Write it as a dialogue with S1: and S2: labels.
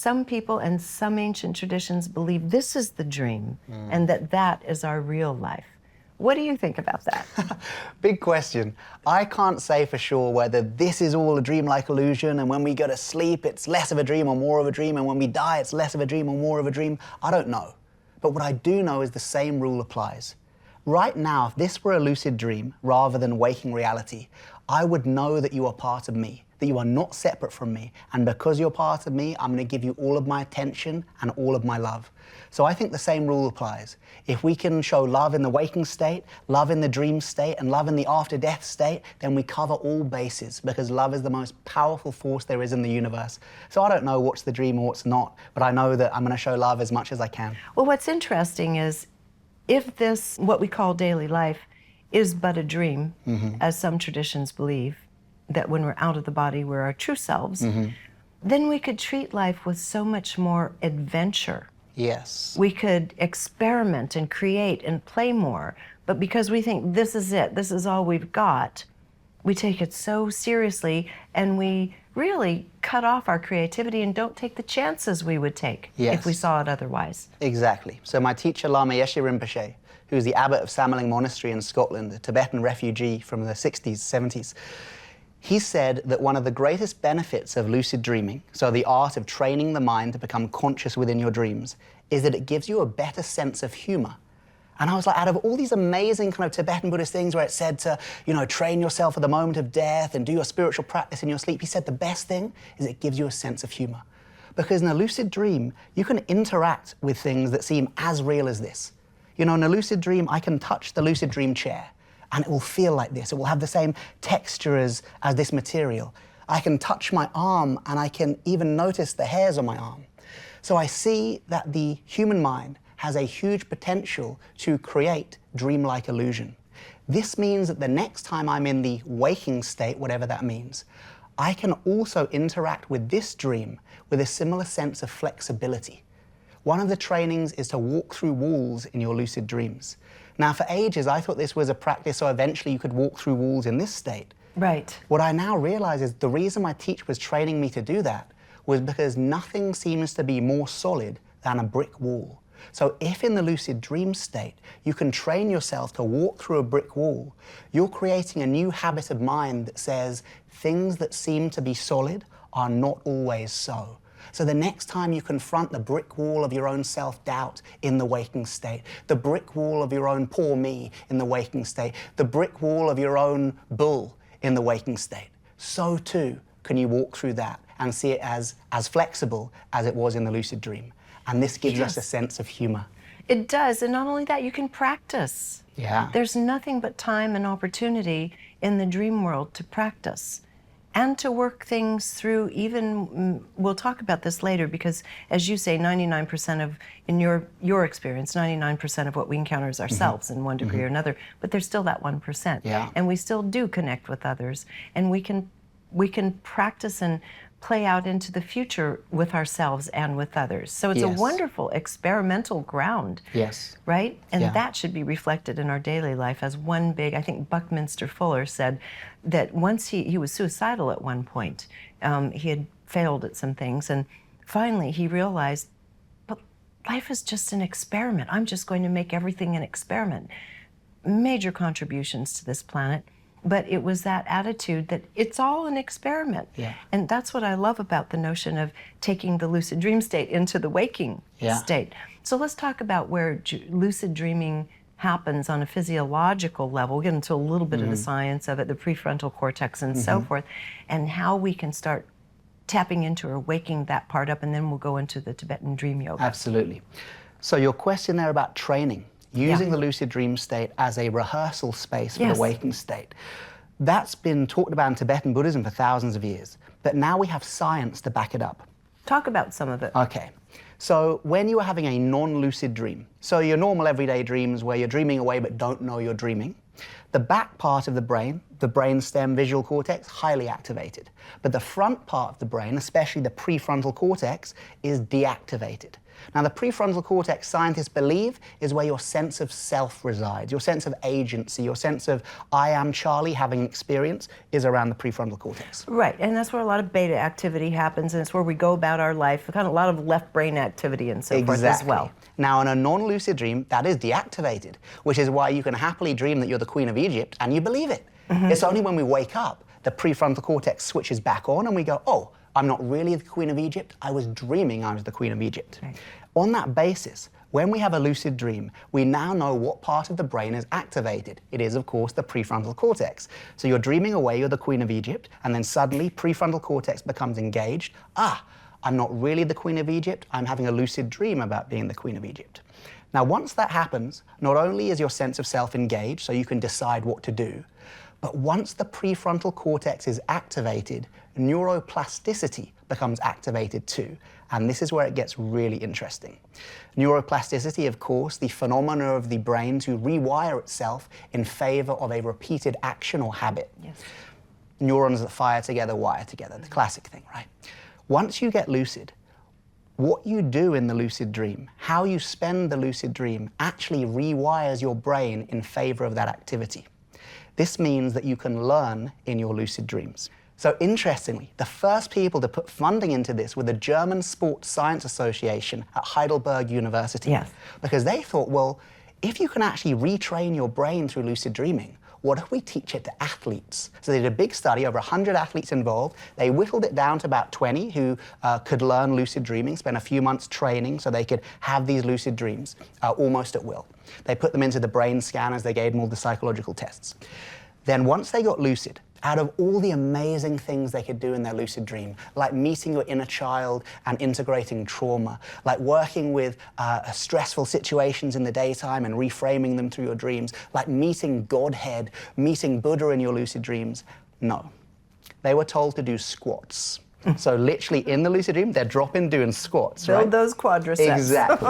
S1: some people and some ancient traditions believe this is the dream and that is our real life. What do you think about that?
S2: Big question. I can't say for sure whether this is all a dreamlike illusion and when we go to sleep it's less of a dream or more of a dream, and when we die it's less of a dream or more of a dream. I don't know. But what I do know is the same rule applies. Right now, if this were a lucid dream rather than waking reality, I would know that you are part of me, that you are not separate from me, and because you're part of me, I'm going to give you all of my attention and all of my love. So I think the same rule applies. If we can show love in the waking state, love in the dream state, and love in the after-death state, then we cover all bases, because love is the most powerful force there is in the universe. So I don't know what's the dream or what's not, but I know that I'm going to show love as much as I can.
S1: Well, what's interesting is if this, what we call daily life, is but a dream, as some traditions believe, that when we're out of the body, we're our true selves, then we could treat life with so much more adventure.
S2: Yes.
S1: We could experiment and create and play more, but because we think this is it, this is all we've got, we take it so seriously and we really cut off our creativity and don't take the chances we would take if we saw it otherwise.
S2: Exactly. So my teacher, Lama Yeshe Rinpoche, who's the abbot of Samaling Monastery in Scotland, a Tibetan refugee from the 60s, 70s, he said that one of the greatest benefits of lucid dreaming, so the art of training the mind to become conscious within your dreams, is that it gives you a better sense of humor. And I was like, out of all these amazing kind of Tibetan Buddhist things where it said to, you know, train yourself at the moment of death and do your spiritual practice in your sleep, he said the best thing is it gives you a sense of humor. Because in a lucid dream, you can interact with things that seem as real as this. You know, in a lucid dream, I can touch the lucid dream chair and it will feel like this. It will have the same texture as this material. I can touch my arm and I can even notice the hairs on my arm. So I see that the human mind has a huge potential to create dreamlike illusion. This means that the next time I'm in the waking state, whatever that means, I can also interact with this dream with a similar sense of flexibility. One of the trainings is to walk through walls in your lucid dreams. Now, for ages, I thought this was a practice so eventually you could walk through walls in this state.
S1: Right.
S2: What I now realize is the reason my teacher was training me to do that was because nothing seems to be more solid than a brick wall. So if in the lucid dream state, you can train yourself to walk through a brick wall, you're creating a new habit of mind that says things that seem to be solid are not always so. So the next time you confront the brick wall of your own self-doubt in the waking state, the brick wall of your own poor me in the waking state, the brick wall of your own bull in the waking state, so too can you walk through that and see it as flexible as it was in the lucid dream. And this gives us a sense of humor.
S1: It does, and not only that, you can practice.
S2: Yeah.
S1: There's nothing but time and opportunity in the dream world to practice and to work things through. Even, we'll talk about this later, because as you say, 99% of, in your experience, 99% of what we encounter is ourselves in one degree or another, but there's still that 1%.
S2: Yeah.
S1: And we still do connect with others, and we can practice and play out into the future with ourselves and with others. So it's a wonderful experimental ground.
S2: Yes.
S1: Right? And that should be reflected in our daily life as one big, I think Buckminster Fuller said that once he was suicidal at one point. He had failed at some things, and finally he realized, but life is just an experiment. I'm just going to make everything an experiment. Major contributions to this planet. But it was that attitude that it's all an experiment. Yeah. And that's what I love about the notion of taking the lucid dream state into the waking state. So let's talk about where lucid dreaming happens on a physiological level. We'll get into a little bit of the science of it, the prefrontal cortex and so forth, and how we can start tapping into or waking that part up, and then we'll go into the Tibetan dream yoga.
S2: Absolutely. So your question there about training, using the lucid dream state as a rehearsal space for the waking state. That's been talked about in Tibetan Buddhism for thousands of years, but now we have science to back it up.
S1: Talk about some of it.
S2: Okay. So when you are having a non-lucid dream, so your normal everyday dreams where you're dreaming away but don't know you're dreaming, the back part of the brain, the brainstem visual cortex, highly activated. But the front part of the brain, especially the prefrontal cortex, is deactivated. Now, the prefrontal cortex, scientists believe, is where your sense of self resides, your sense of agency, your sense of I am Charlie, having experience, is around the prefrontal cortex.
S1: Right, and that's where a lot of beta activity happens, and it's where we go about our life, kind of a lot of left brain activity and so forth as well.
S2: Now, in a non-lucid dream, that is deactivated, which is why you can happily dream that you're the Queen of Egypt and you believe it. It's only when we wake up, the prefrontal cortex switches back on and we go, oh, I'm not really the Queen of Egypt, I was dreaming I was the Queen of Egypt.
S1: Right.
S2: On that basis, when we have a lucid dream, we now know what part of the brain is activated. It is, of course, the prefrontal cortex. So you're dreaming away, you're the Queen of Egypt, and then suddenly prefrontal cortex becomes engaged. Ah, I'm not really the Queen of Egypt, I'm having a lucid dream about being the Queen of Egypt. Now, once that happens, not only is your sense of self engaged, so you can decide what to do, but once the prefrontal cortex is activated, neuroplasticity becomes activated too. And this is where it gets really interesting. Neuroplasticity, of course, the phenomena of the brain to rewire itself in favor of a repeated action or habit.
S1: Yes.
S2: Neurons that fire together, wire together, the classic thing, right? Once you get lucid, what you do in the lucid dream, how you spend the lucid dream, actually rewires your brain in favor of that activity. This means that you can learn in your lucid dreams. So interestingly, the first people to put funding into this were the German Sports Science Association at Heidelberg University.
S1: Yes.
S2: Because they thought, well, if you can actually retrain your brain through lucid dreaming, what if we teach it to athletes? So they did a big study, over 100 athletes involved. They whittled it down to about 20 who could learn lucid dreaming, spend a few months training so they could have these lucid dreams almost at will. They put them into the brain scanners, they gave them all the psychological tests. Then once they got lucid, out of all the amazing things they could do in their lucid dream, like meeting your inner child and integrating trauma, like working with stressful situations in the daytime and reframing them through your dreams, like meeting Godhead, meeting Buddha in your lucid dreams, no. They were told to do squats. So literally in the lucid dream, they're dropping doing squats,
S1: Build
S2: right?
S1: those quadriceps.
S2: Exactly.